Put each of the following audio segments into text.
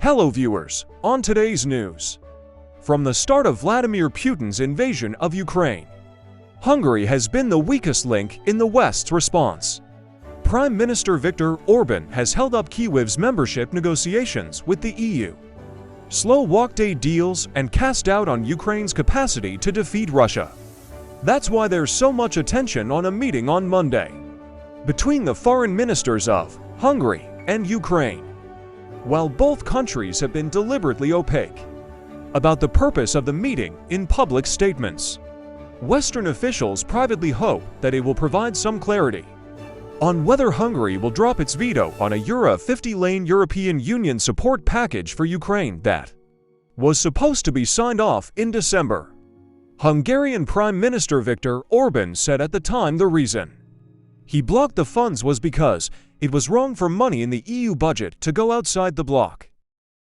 Hello viewers, on today's news. From the start of Vladimir Putin's invasion of Ukraine, Hungary has been the weakest link in the West's response. Prime Minister Viktor Orban has held up Kyiv's membership negotiations with the EU, slow walk-day deals, and cast doubt on Ukraine's capacity to defeat Russia. That's why there's so much attention on a meeting on Monday between the foreign ministers of Hungary and Ukraine. While both countries have been deliberately opaque about the purpose of the meeting in public statements, Western officials privately hope that it will provide some clarity on whether Hungary will drop its veto on a Euro 50-lane European Union support package for Ukraine that was supposed to be signed off in December. Hungarian Prime Minister Viktor Orban said at the time the reason he blocked the funds was because it was wrong for money in the EU budget to go outside the bloc.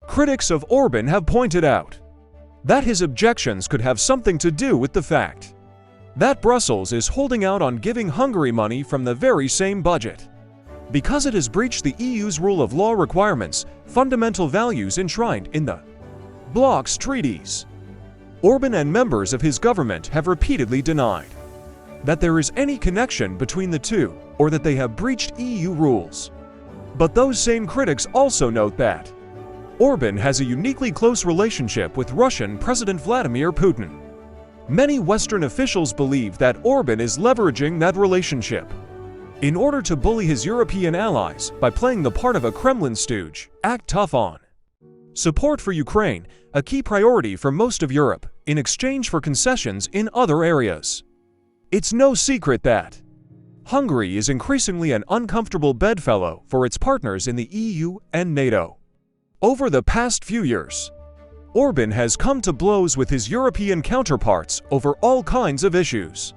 Critics of Orban have pointed out that his objections could have something to do with the fact that Brussels is holding out on giving Hungary money from the very same budget because it has breached the EU's rule of law requirements, fundamental values enshrined in the bloc's treaties. Orban and members of his government have repeatedly denied that there is any connection between the two or that they have breached EU rules. But those same critics also note that Orban has a uniquely close relationship with Russian President Vladimir Putin. Many Western officials believe that Orban is leveraging that relationship in order to bully his European allies by playing the part of a Kremlin stooge, act tough on support for Ukraine, a key priority for most of Europe, in exchange for concessions in other areas. It's no secret that Hungary is increasingly an uncomfortable bedfellow for its partners in the EU and NATO. Over the past few years, Orban has come to blows with his European counterparts over all kinds of issues,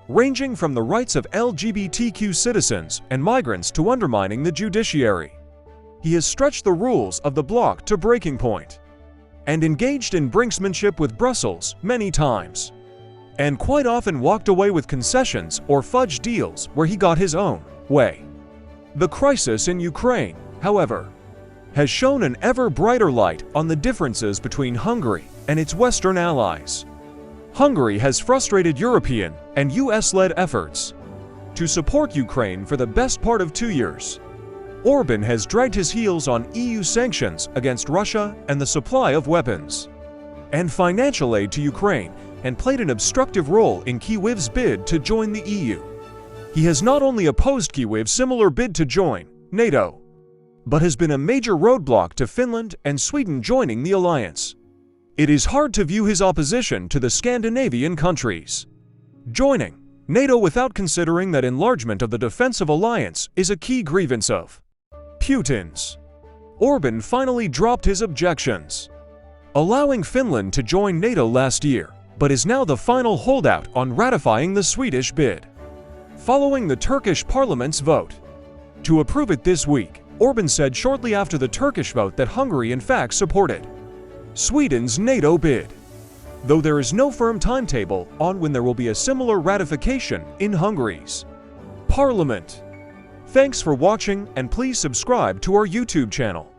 ranging from the rights of LGBTQ citizens and migrants to undermining the judiciary. He has stretched the rules of the bloc to breaking point and engaged in brinksmanship with Brussels many times, and quite often walked away with concessions or fudge deals where he got his own way. The crisis in Ukraine, however, has shone an ever brighter light on the differences between Hungary and its Western allies. Hungary has frustrated European and US-led efforts to support Ukraine for the best part of 2 years. Orban has dragged his heels on EU sanctions against Russia and the supply of weapons and financial aid to Ukraine, and played an obstructive role in Kyiv's bid to join the EU. He has not only opposed Kyiv's similar bid to join NATO, but has been a major roadblock to Finland and Sweden joining the alliance. It is hard to view his opposition to the Scandinavian countries joining NATO without considering that enlargement of the defensive alliance is a key grievance of Putin's. Orban finally dropped his objections, allowing Finland to join NATO last year, but is now the final holdout on ratifying the Swedish bid, following the Turkish parliament's vote to approve it this week. Orban said shortly after the Turkish vote that Hungary in fact supported Sweden's NATO bid, though there is no firm timetable on when there will be a similar ratification in Hungary's parliament. Thanks for watching, and please subscribe to our YouTube channel.